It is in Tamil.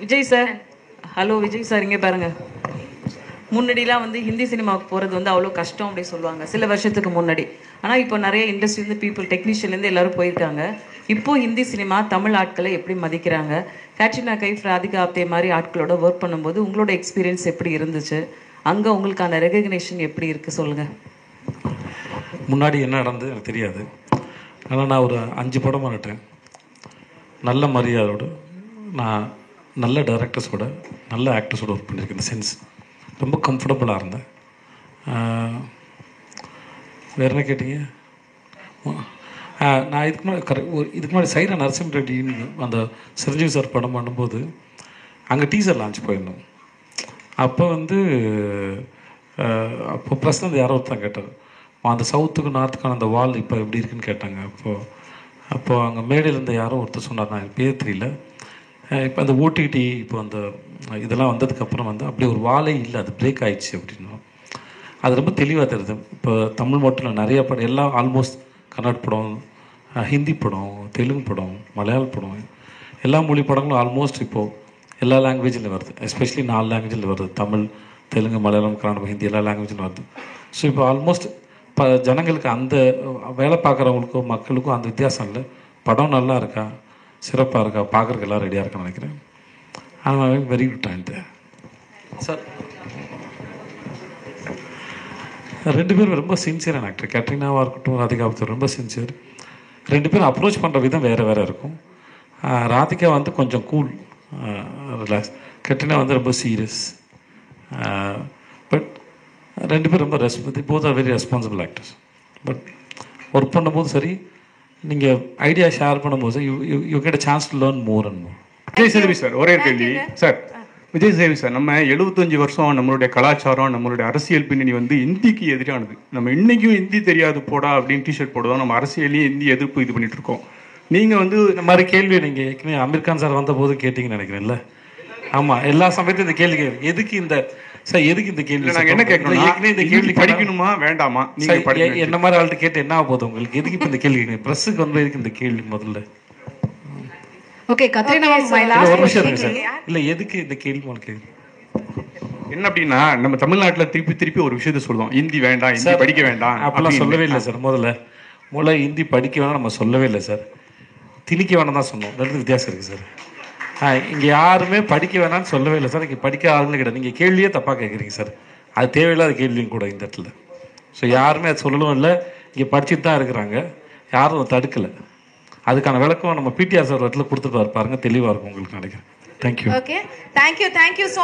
Vijay sir, hello Vijay sir, இங்கே பாருங்க. முன்னாடிலாம் வந்து ஹிந்தி சினிமாவுக்கு போகிறது வந்து அவ்வளோ கஷ்டம் அப்படி சொல்லுவாங்க சில வருஷத்துக்கு முன்னாடி. ஆனால் இப்போ நிறைய இண்டஸ்ட்ரியிலேருந்து பீப்புள், டெக்னீஷியன்லேருந்து எல்லோரும் போயிருக்காங்க. இப்போது ஹிந்தி சினிமா தமிழ் ஆட்களை எப்படி மதிக்கிறாங்க? கேட்ரினா கைஃப், ராதிகா ஆப்தே மாதிரி ஆட்களோட ஒர்க் பண்ணும்போது உங்களோட எக்ஸ்பீரியன்ஸ் எப்படி இருந்துச்சு? அங்கே உங்களுக்கான ரெகக்னேஷன் எப்படி இருக்குது சொல்லுங்கள். முன்னாடி என்ன நடந்தது எனக்கு தெரியாது. ஆனால் நான் ஒரு 5 படம் பண்ணிட்டேன். நல்ல மரியாதையோடு நான் நல்ல டைரக்டர்ஸோட, நல்ல ஆக்டர்ஸோட ஒர்க் பண்ணியிருக்கேன். இந்த சென்ஸ் ரொம்ப கம்ஃபர்டபுளாக இருந்தேன். வேறு என்ன கேட்டீங்க? நான் இதுக்கு முன்னாடி சைரா நரசிம்ம ரெட்டின்னு அந்த சிரஞ்சீவி சார் படம் பண்ணும்போது அங்கே டீசர் லான்ச் போயிருந்தோம். அப்போ வந்து அப்போ பிரச்சனை யாரோ ஒருத்தன் கேட்டார், அந்த சவுத்துக்கு நார்த்துக்கான அந்த வால் இப்போ எப்படி இருக்குன்னு கேட்டாங்க. அப்போது அங்கே மேடையில் இருந்த யாரோ ஒருத்தர் சொன்னார், நான் பேர் தெரியல. இப்போ அந்த ஓடிடி இப்போ அந்த இதெல்லாம் வந்ததுக்கப்புறம் வந்து அப்படி ஒரு வாலே இல்லை, அது பிரேக் ஆகிடுச்சு அப்படின்னா அது ரொம்ப தெளிவாக தெரியுது. இப்போ தமிழ் மட்டும் இல்லை, நிறைய படம் எல்லாம் ஆல்மோஸ்ட் கன்னட படம், ஹிந்தி படம், தெலுங்கு படம், மலையாள படம், எல்லா மொழி படங்களும் ஆல்மோஸ்ட் இப்போது எல்லா லாங்குவேஜில் வருது. எஸ்பெஷலி 4 லாங்குவேஜில் வருது. தமிழ், தெலுங்கு, மலையாளம், கன்னடம், ஹிந்தி எல்லா லாங்குவேஜிலும் வருது. ஸோ இப்போ ஆல்மோஸ்ட் ஜனங்களுக்கு அந்த வேலை பார்க்குறவங்களுக்கும் மக்களுக்கும் அந்த வித்தியாசம் இல்லை. படம் நல்லா இருக்கா, சிறப்பாக இருக்கா, பார்க்குறதுக்கு எல்லாம் ரெடியாக இருக்கான்னு நினைக்கிறேன். ஆனால் வெரி குட் டைம் சார். 2 பேரும் ரொம்ப சின்சியரான ஆக்டர். கேட்ரினாவாக இருக்கட்டும், ராதிகா ஆப்தே ரொம்ப சின்சியர். 2 பேரும் அப்ரோச் பண்ணுற விதம் வேறு வேறு இருக்கும். ராதிகா வந்து கொஞ்சம் கூல், ரிலாக்ஸ். கேட்ரினா வந்து ரொம்ப சீரியஸ். பட் 2 பேரும் ரொம்ப both are very responsible actors. But work பண்ணும்போது சரி, நீங்கள் ஐடியா ஷேர் பண்ணும்போது you get a chance to learn more and more. Vijay Sethupathi sir, ஒரே கேள்வி சார். விஜய் சேதுபதி சார், நம்ம 75 வருஷம் நம்மளுடைய கலாச்சாரம், நம்மளுடைய அரசியல் பின்னணி வந்து இந்திக்கு எதிரானது. நம்ம இன்னைக்கும் ஹிந்தி தெரியாது போடா அப்படின்னு டிஷர்ட் போடுவோம். நம்ம அரசியலையும் ஹிந்தி எதிர்ப்பு இது பண்ணிட்டு இருக்கோம். நீங்கள் வந்து இந்த மாதிரி கேள்வி நீங்கள் ஏற்கனவே அமீர் கான் சார் வந்த போது கேட்டிங்கன்னு நினைக்கிறேன்ல. ஆமாம், எல்லா சமயத்தையும் இந்த கேள்வி எதுக்கு இந்த சார், எதுக்கு இந்த கேள்வி? நாங்கள் என்ன கேட்கணும், ஏற்கனவே இந்த கேள்வி படிக்கணுமா வேண்டாமா? நீங்கள் என்ன மாதிரி ஆள்கிட்ட கேட்டு என்ன ஆக போகுது உங்களுக்கு? எதுக்கு இப்போ இந்த கேள்வி? ப்ரெஸ்ஸுக்கு வந்து எதுக்கு இந்த கேள்வி முதல்ல? ஓகே கத்ரீனா, ஒரு நிமிஷம் இருக்கு சார். இல்லை, எதுக்கு இந்த கேள்வி உங்களுக்கு என்ன அப்படின்னா, நம்ம தமிழ்நாட்டில் திருப்பி ஒரு விஷயத்த சொல்லுவோம், ஹிந்தி வேண்டாம், ஹிந்தி படிக்க வேண்டாம் அப்பெல்லாம் சொல்லவே இல்லை சார். முதல்ல ஹிந்தி படிக்க வேணாம் நம்ம சொல்லவே இல்லை சார். திணிக்க வேணாம் தான் சொன்னோம். 2 வித்தியாசம் இருக்குது சார். இங்கே யாருமே படிக்க வேணாம்னு சொல்லவே இல்லை சார். இங்கே படிக்க ஆளுங்களே கிடையாது. நீங்கள் கேள்வியே தப்பாக கேட்குறீங்க சார். அது தேவையில்லாத கேள்வியும் கூட இந்த இடத்துல. ஸோ யாருமே அது சொல்லவும் இல்லை. இங்கே படிச்சுட்டு தான் இருக்கிறாங்க, யாரும் அதை தடுக்கலை. அதுக்கான விளக்கம் நம்ம பிடிஆர் சார் இடத்துல கொடுத்துட்டு பாருங்க, தெளிவாக இருக்கும் உங்களுக்கு நினைக்கிறேன். தேங்க்யூ. Okay, thank you so